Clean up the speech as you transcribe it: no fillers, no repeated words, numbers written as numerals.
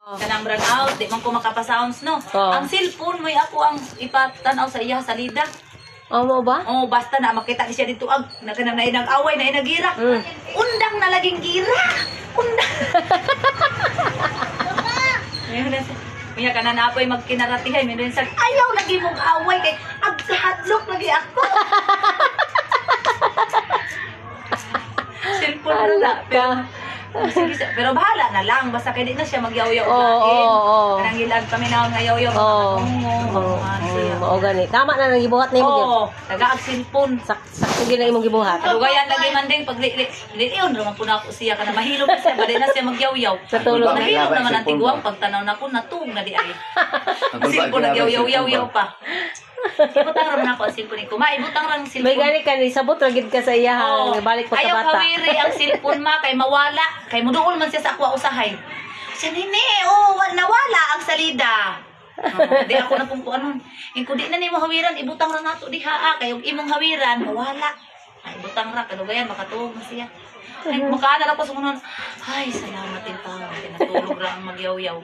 Kanang brand out, di man ko makapasounds no. Ang cellphone mo ako ang ipatanaw sa iya sa lida. Mo ba? Oh, basta na makita ni siya dito ag nagkanang away na inagira. Undang na laging gira. Undang. Miya ka na napoy magkinaratihay, minsan sa ayaw lagi mong away kay agkahadlok lagi ako. Cellphone na pero bahala na lang basta kay di na siya magyaw-yaw natin. Kanang hilad kami na ngayaw-yaw. Oo, gani. Tama na nang gibuhat nimo gyud. Oo, nagaag cellphone. Sakto gyud na imong gibuhat. Dugayan lagi man ding pag liyon naman po na ako siya kana mahilom na siya bali na siya magyaw-yaw. Natulog na. Mahilom naman ang tiguang pagtanaw na ko natug na di ay. Cellphone nagyaw-yaw pa. Ibutang ram na ko ang cellphone ko. Maibutang ram cellphone. May gani ka ni sabot ra gid ka sa iya hang balik pa ka bata. Ayaw kawiri ang cellphone ma kay mawala. Kay muduol man siya sa akwa usahay. Siya nini, nawala ang salida. Di ako na pong anon. Kung di na nimo hawiran, ibutang ra nato diha kay imong hawiran mawala. Ay ibutang ra kadugayan makatuog na siya. Ay makaana lang ko sumunon. Ay salamat din pa. Tinatulog ra ang magyaw-yaw.